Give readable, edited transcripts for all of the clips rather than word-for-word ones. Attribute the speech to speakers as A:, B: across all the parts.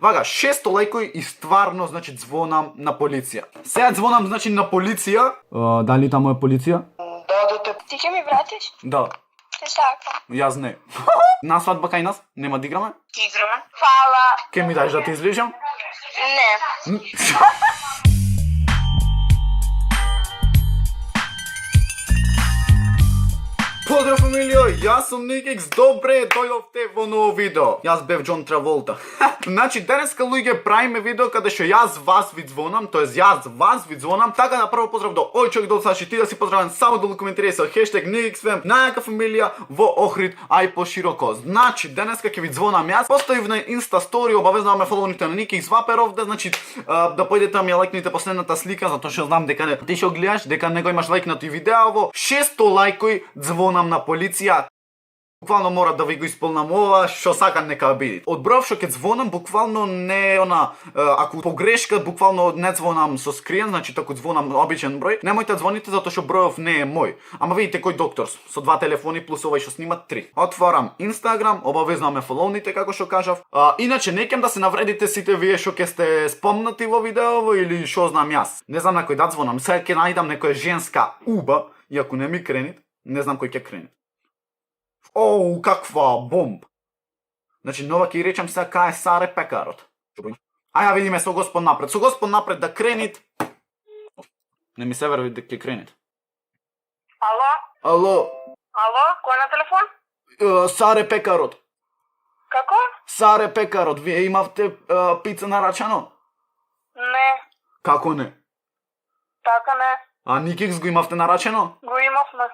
A: Вага, 600 лајкови и стварно, значи, звонам на полиција. Сега звонам, значи, на полиција. Дали таму е полиција?
B: Да. Ти ќе ми вратиш?
A: Да.
B: Те сакам.
A: Јас не. На свадба кај нас? Нема да играме?
B: Играме. Фала.
A: Ке ми даш да те излежам?
B: Не.
A: Поздрав, фамилио, јас сум Никикс, добре дојдовте во ново видео. Јас бев Џон Траволта. Значи, денеска луѓе правиме видео каде што јас вас ви звонам, тоест јас вас ви звонам, така да прво поздрав до ој човек Саши, ти да си поздравен само долу коментирај со хештег NikixFam, најака фамилија во Охрид, ај пошироко. Значи, денеска ќе ви звонам јас, поставив на Инста стори, обавезно да ме фоловните на Никикс Ваперов, да значи да појдете ми ја лајкните последната слика, затоа што знам дека ти што гледаш, дека не го имаш лајкнато и видео, 600 лајкови звонам на полиција. Буквално мора да ви го исполнам ова, што сакам нека биде. Од бројов што ќе звонам, буквално не она, ако погрешка, буквално не звонам со скриен, значи таку звонам обичен број, немојте да звоните затоа што бројов не е мој. Ама видите кој доктор со два телефони плюс овој што снима 3. Отварам Инстаграм, обавезно ме фоловните како што кажав. Иначе не ќе да се навредите сите вие што ќе сте спомнати во видеово или што знам јас. Не знам на кој да звонам, сега ќе најдам некоја женска уба и ако не ми кренит, не знам кој ќе кренит. Оу, каква бомба! Значи, нова ќе речам сега кај е Саре пекарот. Аја видиме со господ напред. Со господ напред да кренит. Не ми се верви да ќе кренит.
B: Ало?
A: Ало,
B: Ало? Кој на телефон?
A: Саре пекарот.
B: Како?
A: Саре пекарот, вие имавте пица нарачано?
B: Не.
A: Како не?
B: Така не.
A: А Никикс го имавте нарачено?
B: Го имавме.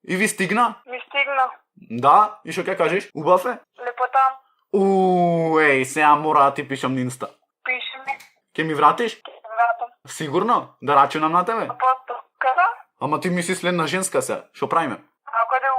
A: И ви стигна?
B: Ми стигна.
A: Да? И што ќе кажеш? Убав е?
B: Лепота.
A: Еј, сега мора да ти пишам на Инста.
B: Пише ми.
A: Ке ми вратиш?
B: Ќе се вратам.
A: Сигурно? Да рачунам на тебе?
B: Апото. Како?
A: Ама ти ми си следна женска сега. Што правиме?
B: Ако да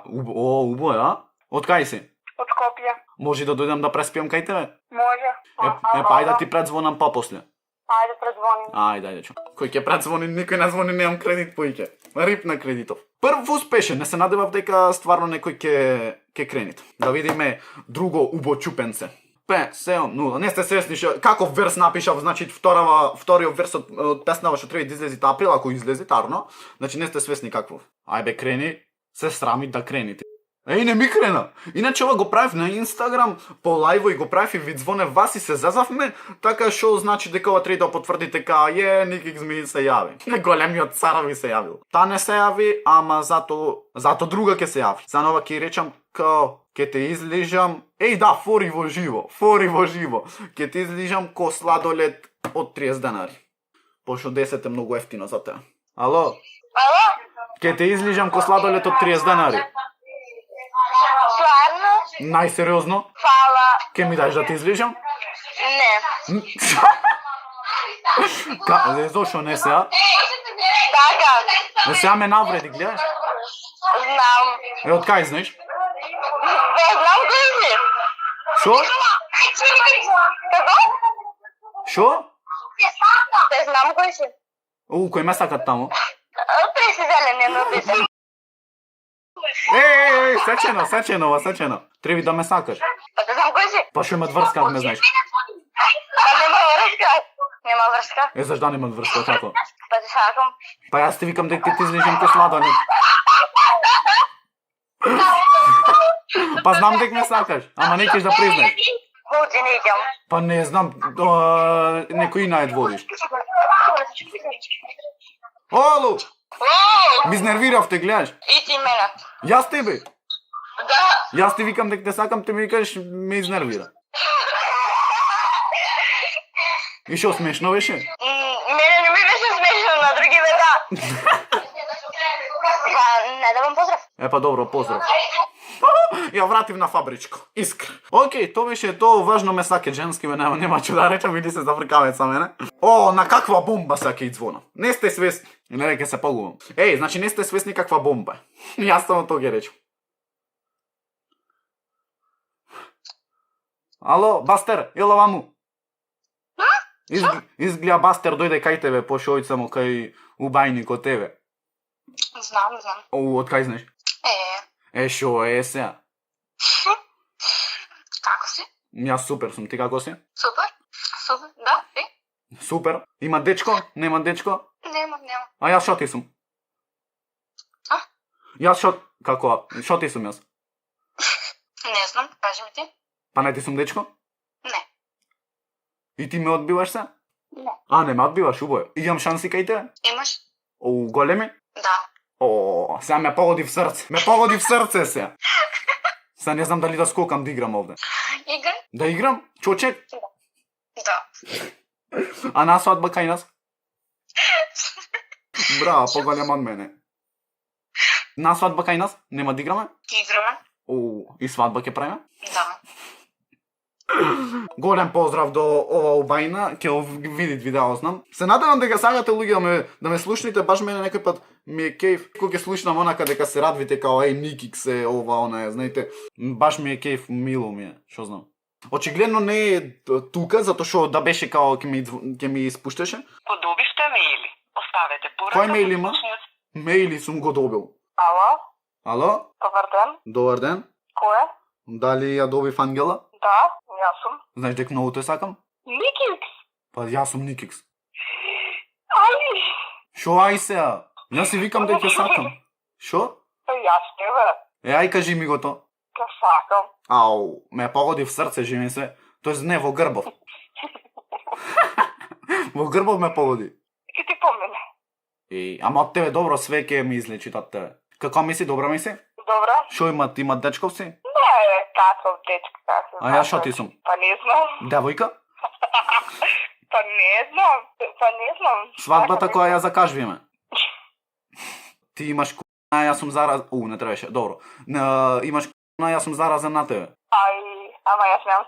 B: убаво.
A: Убо е, а? Од кај си?
B: Од Скопје.
A: Може да дојдам да преспиам кај тебе?
B: Може.
A: Па ајде да ти предзвонам попосле.
B: Ајде предзвоним.
A: Ајде, чу. Кој ќе предзвони, никој не звони, немам кредит поиќе. Рип на кредитов. Прв успешен, не се надевав дека стварно некој ќе кренит. Да видиме друго убо чупенце. 5, 7, 0. Не сте свесни што каков верс напишав, значи вториот верс од песнава што треба да излезе април, ако излезе тарно. Значи не сте свесни каков. Ајбе крени, се срами да крените. Еј, не ми крена. Иначе ова го правив на Инстаграм, по лајво и го правив и ви звоне вас и се зазавме, така што значи дека ова треба да потврдите дека Никикс ми се јави. Големиот цар ви се јавил. Та не се јави, ама зато друга ќе се јави. За нова ќе речам као ќе те излижам. Еј да, фори во живо. Ќе те излижам ко сладолед од 30 денари. Пошто 10 е многу ефтино за те. Ало?
B: Ало?
A: Ќе те излижам ко сладолед од 30 денари.
B: Стварно?
A: Најсериозно?
B: Фала.
A: Ке ми даш да те излижам?
B: Не.
A: Зошо не сега?
B: Така.
A: Не сега ме навреди, гледаш?
B: Знам.
A: Од кај знаеш?
B: Не знам кој си.
A: Шо?
B: Како?
A: Шо?
B: Не знам кој си.
A: Кој ме сакат таму?
B: Тој си зелен, не писа.
A: Еј, сечено. Треби да ме сакаш.
B: Па не знам кој си.
A: Па што имат врска, ако не знаеш.
B: Па нема врска. Нема врска.
A: Зашто немат врска, како?
B: Па те сакам.
A: Па јас ти викам дека ти излежам ко сладолед. Па знам дека ме сакаш, ама не ќе да признаеш.
B: Ходи, не идем.
A: Па не знам, некој најд водиш. Олу, ми изнервиравте, гледаш.
B: И ти мене.
A: Јас тебе.
B: Да.
A: Јас ти викам дека те сакам, ти ми викаш ме изнервира. И шо смешно беше?
B: Мене не ми беше смешно, на други да. Па не давам поздрав.
A: Па добро, поздрав. Ја вратив на фабричко. Искр. Океј, тоа беше тоа, важно ме саке женски, нема што да речам, иди се зафркавај со мене. На каква бомба саке и звона. Не сте свесни. Не дека се погубам. Еј, значи не сте свесни каква бомба. Јас само тоа ги речам. Ало, Бастер, ела ваму. Изгледа Бастер дојде кај тебе, пошојца му кај убајник од тебе.
B: Знам.
A: Од кај знаеш? Шо е сега?
B: Како си?
A: Јас супер сум, ти како си?
B: Супер. Супер, да, ти?
A: Супер. Има дечко? Нема дечко?
B: Нема.
A: А јас шо ти сум?
B: А?
A: Јас шо ти сум јас?
B: Не знам, кажи ми ти.
A: Па не ти сум дечко?
B: Не.
A: И ти ме одбиваш се?
B: Не.
A: А, не ме одбиваш, убаво. Имам шанси кај те?
B: Имаш?
A: О, големи?
B: Да.
A: О, сега ме погоди в срце. Ме погоди в срце се. Сега не знам дали да скокам да играм овде.
B: Играј?
A: Да играм? Чочек?
B: Да.
A: А на свадба кај нас? Браво, поголем од мене. На свадба кај нас? Нема да играме?
B: Играме?
A: О, и свадба ќе правиме?
B: Да.
A: Голем поздрав до ова убајна, ќе видите видео знам. Се надевам дека сагате луѓе да ме слушнете, баш мене некој пат ми е кејф. Кога ќе слушнам онака дека се радвите као Никик се ова она, знаете, баш ми е кејф, мило ми е, што знам. Очигледно не е тука затоа што да беше као ќе ми испуштеше.
C: Подобивте мејли. Оставете порака.
A: Кој мејл има? Мејли сум го добил.
C: Ало?
A: Ало?
C: Добар ден.
A: Добар ден.
C: Кој е?
A: Дали ја добив Ангела?
C: Да, јас сум.
A: Знаеш дека многу те сакам?
C: Никикс.
A: Па јас сум Никикс.
C: Али.
A: Шо ај сега? Јас си викам дека ќе сакам. Шо?
C: Јас тебе.
A: Ај кажи ми го то.
C: Те сакам.
A: Ау, ме погоди в срце, жени се. Тоест не, во грбов. Во грбов ме погоди.
C: И ти помине.
A: Ама од тебе добро, све ќе ми излечи од тебе. Како ми си, добра ми си?
C: Добра?
A: Шо има дечков си?
C: Не, каков дечка, каков.
A: А јас шо ти сум?
C: Па не знам.
A: Девојка?
C: Па не знам.
A: Свадбата која ја закажуваме. Ти имаш а јас сум заразен. Не требаше, добро. Имаш јас сум заразен на тебе.
C: Ама јас немам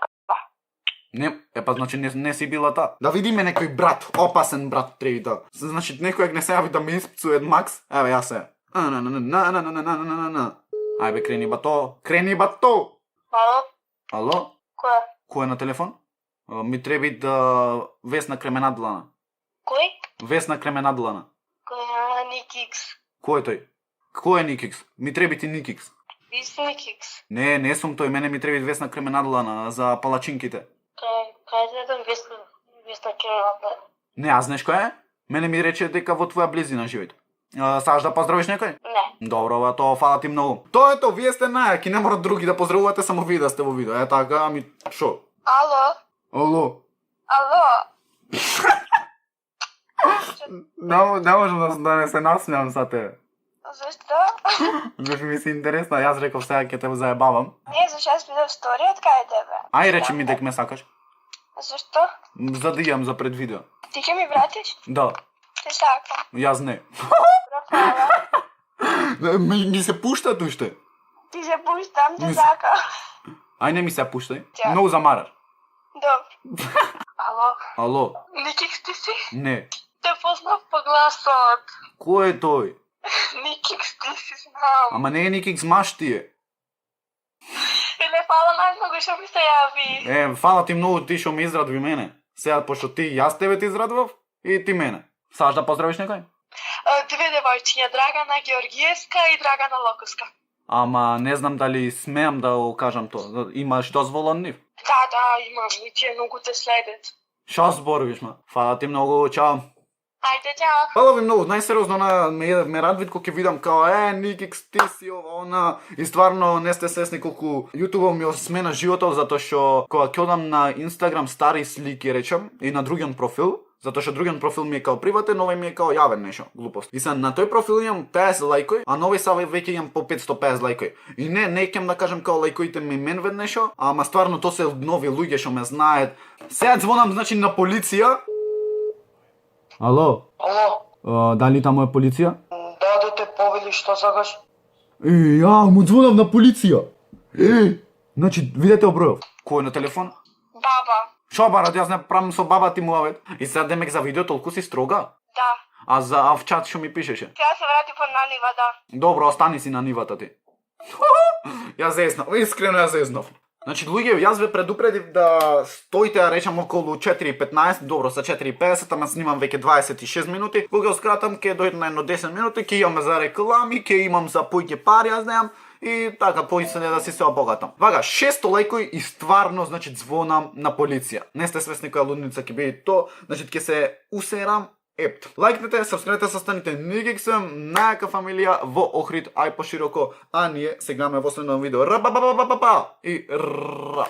A: Не, па значи не си била та. Да видиме некој брат, опасен брат треби да. Значи некој не се јави да ме испцуе Макс. Еве јас се. Ајбе крени бато. Крени бато.
B: Ало?
A: Ало?
B: Кој?
A: Кој е на телефон? Ми треби да Весна Кременадлана.
B: Кој?
A: Весна Кременадлана.
B: Кој е Никикс?
A: Кој е тој? Кој е Никикс? Ми треби ти Никикс.
B: Ви си Никикс.
A: Не сум тој, мене ми треби Весна Кременадлана за палачинките.
B: Кај е да Весна Кременадлана?
A: Не, а знаеш кој е? Мене ми рече дека во твоја близина живеете. Саш да поздравиш некој?
B: Не.
A: Добро, тоа фала ти многу. Тоа е тоа, вие сте најаки, не мора други да поздравувате, само вие да сте во видео. Е така, ами шо?
B: Ало?
A: Ало?
B: Ало?
A: Не можам да не се насмеам за тебе.
B: Зашто?
A: Зашто ми си интересна, јас реков сега ќе те заебавам.
B: Не, зашто јас видов сторијат кај тебе.
A: Ај речи ми дека ме сакаш.
B: Зашто?
A: За да имам за пред видео.
B: Ти ќе ми вратиш?
A: Да,
B: Те сакам.
A: јас не.
B: Фала.
A: Ми се пушта уште.
B: Ти се пуштам, те
A: Ми-
B: сакам.
A: Ај не ми се пуштај.
B: Ќе.
A: Многу замараш.
B: Добро. Ало?
A: Ало?
B: Никикс ти си?
A: Не.
B: Те познав по гласот.
A: Кој е тој?
B: Никикс ти си, знам.
A: Ама не е Никикс, маш ти е.
B: Еле, фала најмногу што ми се јави.
A: Фала ти многу ти што ме израдви мене. Сега, пошто ти јас тебе ти израдвав и ти мене. Саш да поздравиш некој?
B: Две девојчиња, Драгана Георгиевска и Драгана Локовска.
A: Ама не знам дали смеам да го кажам тоа. Имаш дозвола од нив?
B: Да, имам, и тие многу те следат.
A: Шо зборувиш, ма? Фала ти многу, чао.
B: Ајде, чао.
A: Фала ви многу, најсериозно ме радвит кога ќе видам као Никикс ти си ова она и стварно не сте свесни колку јутубот ми смена животот затоа што кога ќе одам на Инстаграм стари слики речам и на другиот профил, затоа што другиот профил ми е као приватен, овој ми е као јавен нешто, глупост. И се на тој профил имам 50 лајкови, а на овој сај веќе имам по 550 лајкови. И не ќе да кажам као лајковите ми мен веднешо, ама стварно тоа се нови луѓе што ме знаат. Сега звонам значи на полиција. Ало?
C: Ало?
A: Дали таму е полиција?
C: Да те повели што сакаш?
A: Му звонам на полиција. Значи, видете обројов. Кој е на телефон?
B: Баба.
A: Шо барат, јас не правам со баба ти муавет. И сега демек за видео толку си строга?
B: Да.
A: А в чат што ми пишеше?
B: Сега се врати по на нива, да.
A: Добро, остани си на нивата ти. Јас зезнав, искрено јас зезнав. Значи, луѓе, јас ве предупредив да стоите, да речам, околу 4:15, добро, са 4:50, ама снимам веќе 26 минути. Кога скратам, ќе дојдам на едно 10 минути, ќе имаме за реклами, ќе имам за појќе пари, јас знам. и така поистина да си се обогатам. Вага, 600 лајкови и стварно, значи, звонам на полиција. Не сте свесни која лудница ќе биде то, значи, ќе се усерам. Епт. Лайкнете, сабскрибнете, состаните Нигек сум, најака фамилија во Охрид, ај пошироко, а ние се гледаме во следно видео. И